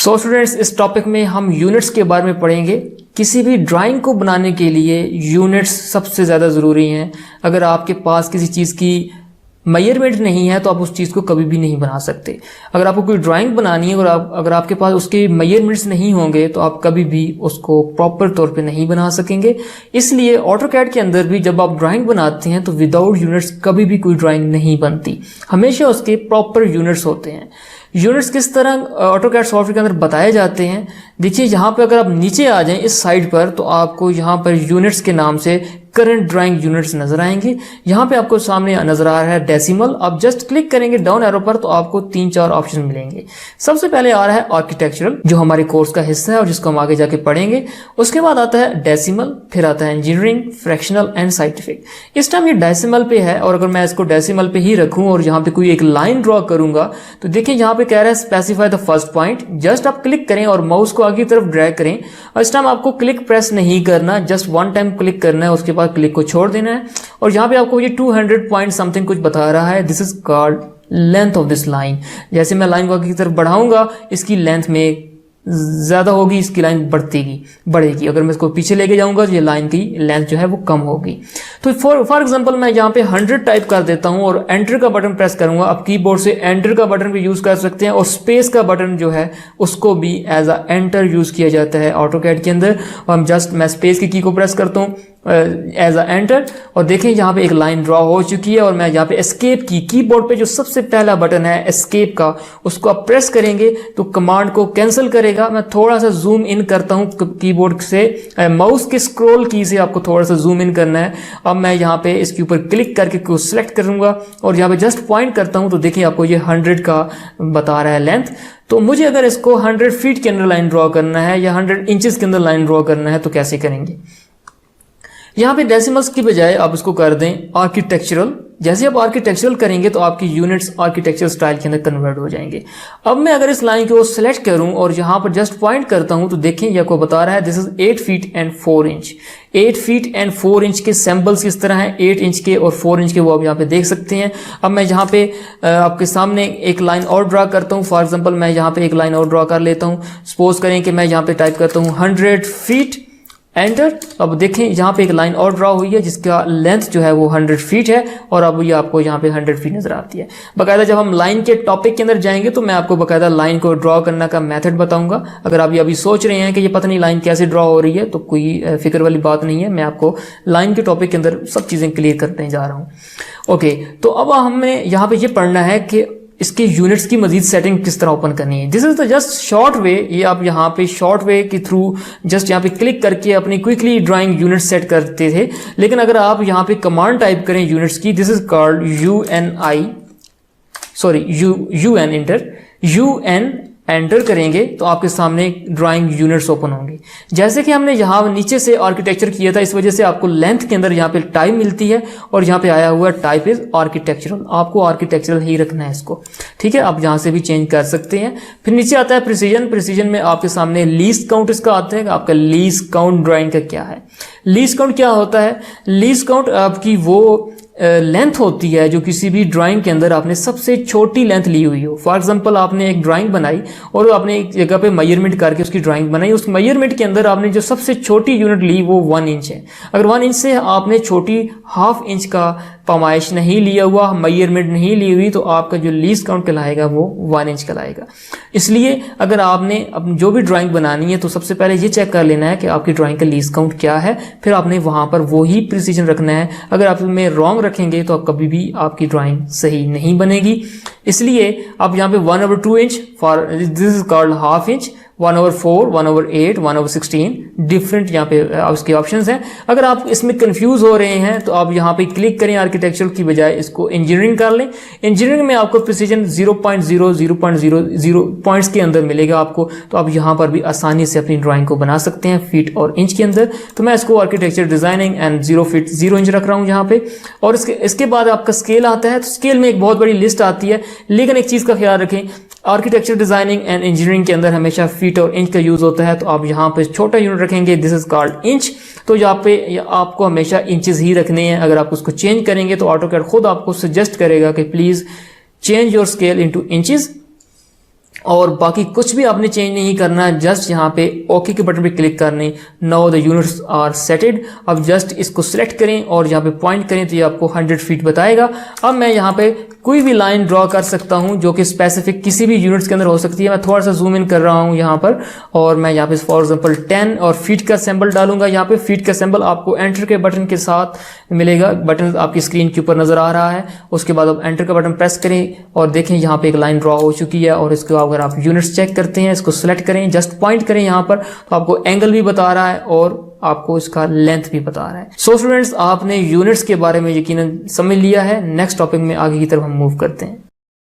So students, इस topic में हम यूनिट्स के बारे में पढ़ेंगे। किसी भी ड्राइंग को बनाने के लिए यूनिट्स सबसे ज़्यादा ज़रूरी हैं। अगर आपके पास किसी चीज़ की मेजरमेंट नहीं है तो आप उस चीज़ को कभी भी नहीं बना सकते। अगर आपको कोई ड्राइंग बनानी है और अगर आपके पास उसके मेजरमेंट्स नहीं होंगे तो आप कभी भी उसको प्रॉपर तौर पे नहीं बना सकेंगे। इसलिए ऑटोकैड के अंदर भी जब आप ड्राइंग बनाते हैं तो विदाउट यूनिट्स कभी भी कोई ड्राइंग नहीं बनती, हमेशा उसके प्रॉपर यूनिट्स होते हैं। यूनिट्स किस तरह ऑटोकैड सॉफ्टवेयर के अंदर बताए जाते हैं, देखिए यहाँ पे अगर आप नीचे आ जाएं इस साइड पर तो आपको यहाँ पर यूनिट्स के नाम से करंट ड्राइंग यूनिट्स नजर आएंगे। यहाँ पे आपको सामने नजर आ रहा है डेसिमल। आप जस्ट क्लिक करेंगे डाउन एरो पर तो आपको 3-4 ऑप्शन मिलेंगे। सबसे पहले आ रहा है आर्किटेक्चरल, जो हमारे कोर्स का हिस्सा है और जिसको हम आगे जाके पढ़ेंगे। उसके बाद आता है डेसिमल, फिर आता है इंजीनियरिंग, फ्रैक्शनल एंड साइंटिफिक। इस टाइम ये डेसिमल पे है और अगर मैं इसको डेसिमल पे ही रखूं और यहाँ पे कोई एक लाइन ड्रॉ करूंगा तो देखिए यहाँ पे कह रहा है specify the first point. Just आप क्लिक करें और माउस को आगे की तरफ ड्रैग करें और इस टाइम आपको क्लिक प्रेस नहीं करना, जस्ट वन टाइम क्लिक करना है, उसके बाद क्लिक को छोड़ देना है। और यहाँ पे आपको ये 200 पॉइंट समथिंग कुछ बता रहा है। This is called length of this line. जैसे मैं लाइन को आगे की तरफ बढ़ाऊंगा इसकी लेंथ में ज्यादा होगी, इसकी लाइन बढ़ेगी। अगर मैं इसको पीछे लेके जाऊंगा तो ये लाइन की लेंथ जो है वो कम होगी। तो फॉर एग्जांपल मैं यहाँ पे 100 टाइप कर देता हूँ और एंटर का बटन प्रेस करूंगा। आप कीबोर्ड से एंटर का बटन भी यूज कर सकते हैं और स्पेस का बटन जो है उसको भी एज अ एंटर यूज किया जाता है ऑटोकैड के अंदर। और हम जस्ट मैं स्पेस की को प्रेस करता हूँ एज अ एंटर और देखें यहाँ पे एक लाइन ड्रॉ हो चुकी है। और मैं यहाँ पे एस्केप की कीबोर्ड पे जो सबसे पहला बटन है एस्केप का, उसको आप प्रेस करेंगे तो कमांड को कैंसिल करेगा। मैं थोड़ा सा जूम इन करता हूँ कीबोर्ड से, माउस के स्क्रॉल की से आपको थोड़ा सा जूम इन करना है। अब मैं यहाँ पे इसके ऊपर क्लिक करके को सिलेक्ट करूंगा और यहाँ पे जस्ट पॉइंट करता हूँ तो देखिए आपको ये 100 का बता रहा है लेंथ। तो मुझे अगर इसको 100 फीट के अंदर लाइन ड्रॉ करना है या 100 इंचेस के अंदर लाइन ड्रॉ करना है तो कैसे करेंगे। यहाँ पे डेसिमल्स की बजाय आप इसको कर दें आर्किटेक्चरल। जैसे आप आर्किटेक्चरल करेंगे तो आपकी यूनिट्स आर्किटेक्चरल स्टाइल के अंदर कन्वर्ट हो जाएंगे। अब मैं अगर इस लाइन को सिलेक्ट करूं और यहाँ पर जस्ट पॉइंट करता हूं तो देखें ये आपको बता रहा है this is 8 feet and 4 inch. 8 feet and 4 inch के सैंपल्स किस तरह हैं, 8 इंच के और 4 इंच के, वो आप यहाँ पे देख सकते हैं। अब मैं यहाँ पे आपके सामने एक लाइन और ड्रा करता हूँ। फॉर एग्जाम्पल मैं यहाँ पे एक लाइन और ड्रा कर लेता हूँ। सपोज करें कि मैं यहाँ पे टाइप करता हूँ 100 फीट, एंटर। अब देखें यहाँ पे एक लाइन और ड्रॉ हुई है जिसका लेंथ जो है वो 100 फीट है और अब ये आपको यहाँ पे 100 फीट नजर आती है। बाकायदा जब हम लाइन के टॉपिक के अंदर जाएंगे तो मैं आपको बाकायदा लाइन को ड्रॉ करने का मेथड बताऊंगा। अगर आप ये अभी सोच रहे हैं कि ये पता नहीं लाइन कैसे ड्रॉ हो रही है तो कोई फिक्र वाली बात नहीं है, मैं आपको लाइन के टॉपिक के अंदर सब चीजें क्लियर करने जा रहा हूँ। ओके, तो अब हमें यहाँ पे ये पढ़ना है कि इसके यूनिट्स की मजीद सेटिंग किस तरह ओपन करनी है। This is the just short way. ये आप यहाँ पे शॉर्ट वे के थ्रू जस्ट यहाँ पे क्लिक करके अपनी क्विकली ड्राइंग यूनिट सेट करते थे। लेकिन अगर आप यहाँ पे कमांड टाइप करें यूनिट्स की, this is called UN enter करेंगे तो आपके सामने ड्राइंग यूनिट्स ओपन होंगे। जैसे कि हमने यहाँ नीचे से आर्किटेक्चर किया था, इस वजह से आपको लेंथ के अंदर यहाँ पे टाइप मिलती है और यहाँ पे आया हुआ टाइप इज आर्किटेक्चरल। आपको आर्किटेक्चरल ही रखना है इसको, ठीक है। आप यहाँ से भी चेंज कर सकते हैं। फिर नीचे आता है प्रिसीजन। प्रिसीजन में आपके सामने लीस्ट काउंट इसका आता है। आपका लीस्ट काउंट ड्राइंग का क्या है। लीस्ट काउंट क्या होता है, लीस्ट काउंट आपकी वो लेंथ होती है जो किसी भी ड्राइंग के अंदर आपने सबसे छोटी लेंथ ली हुई हो। फॉर एग्जांपल आपने एक ड्राइंग बनाई और आपने एक जगह पे मेजरमेंट करके उसकी ड्राइंग बनाई, उस मेजरमेंट के अंदर आपने जो सबसे छोटी यूनिट ली वो 1 इंच है। अगर 1 इंच से आपने छोटी 1/2 इंच का पैमाइश नहीं लिया हुआ, मेजरमेंट नहीं ली हुई, तो आपका जो लीस्ट काउंट कहलाएगा वो 1 इंच कहलाएगा। इसलिए अगर आपने जो भी ड्राइंग बनानी है तो सबसे पहले ये चेक कर लेना है कि आपकी ड्राइंग का लीस्ट काउंट क्या है, फिर आपने वहां पर वो ही प्रिसीजन रखना है। अगर आप में रॉन्ग रखेंगे तो कभी भी आपकी ड्राइंग सही नहीं बनेगी। इसलिए आप यहाँ पे 1/2 inch, for this is called 1/2 inch, 1/4, 1/8, 1/16 different यहाँ पे उसके ऑप्शंस हैं। अगर आप इसमें कंफ्यूज हो रहे हैं तो आप यहाँ पे क्लिक करें आर्किटेक्चर की बजाय इसको इंजीनियरिंग कर लें। इंजीनियरिंग में आपको प्रिसीजन 0.0 पॉइंट्स के अंदर मिलेगा आपको, तो आप यहाँ पर भी आसानी से अपनी ड्राइंग को बना सकते हैं फीट और इंच के अंदर। तो मैं इसको architecture designing and 0 feet 0 inch रख रहा हूँ यहाँ पे। और इसके बाद आपका स्केल आता है। तो स्केल में एक बहुत बड़ी लिस्ट आती है, लेकिन एक चीज का ख्याल रखें, आर्किटेक्चर डिजाइनिंग एंड इंजीनियरिंग के अंदर हमेशा फीट और इंच का यूज होता है। तो आप यहाँ पे छोटा यूनिट रखेंगे, दिस इज कॉल्ड इंच। तो यहाँ पे आपको हमेशा इंचेस ही रखने हैं। अगर आप उसको चेंज करेंगे तो ऑटोकैड खुद आपको सजेस्ट करेगा कि please change your scale into inches. और बाकी कुछ भी आपने चेंज नहीं करना है, जस्ट यहाँ पे ओके के बटन पे क्लिक करने। Now the units are setted. अब जस्ट इसको सिलेक्ट करें और यहाँ पे पॉइंट करें तो ये आपको 100 फीट बताएगा। अब मैं यहाँ पे कोई भी लाइन ड्रॉ कर सकता हूँ जो कि स्पेसिफिक किसी भी यूनिट्स के अंदर हो सकती है। मैं थोड़ा सा जूम इन कर रहा हूँ यहाँ पर, और मैं यहाँ पे फॉर एग्जांपल 10 और फीट का सिंबल डालूंगा। यहाँ पे फीट का सिंबल आपको एंटर के बटन के साथ मिलेगा। बटन आपकी स्क्रीन के ऊपर नजर आ रहा है। उसके बाद आप एंटर का बटन प्रेस करें और देखें यहाँ पे एक लाइन ड्रॉ हो चुकी है। और इसको अगर आप यूनिट्स चेक करते हैं, इसको सिलेक्ट करें, जस्ट पॉइंट करें यहाँ पर, तो आपको एंगल भी बता रहा है और आपको इसका लेंथ भी बता रहा है। सो स्टूडेंट्स, आपने यूनिट्स के बारे में यकीनन समझ लिया है। नेक्स्ट टॉपिक में आगे की तरफ हम मूव करते हैं।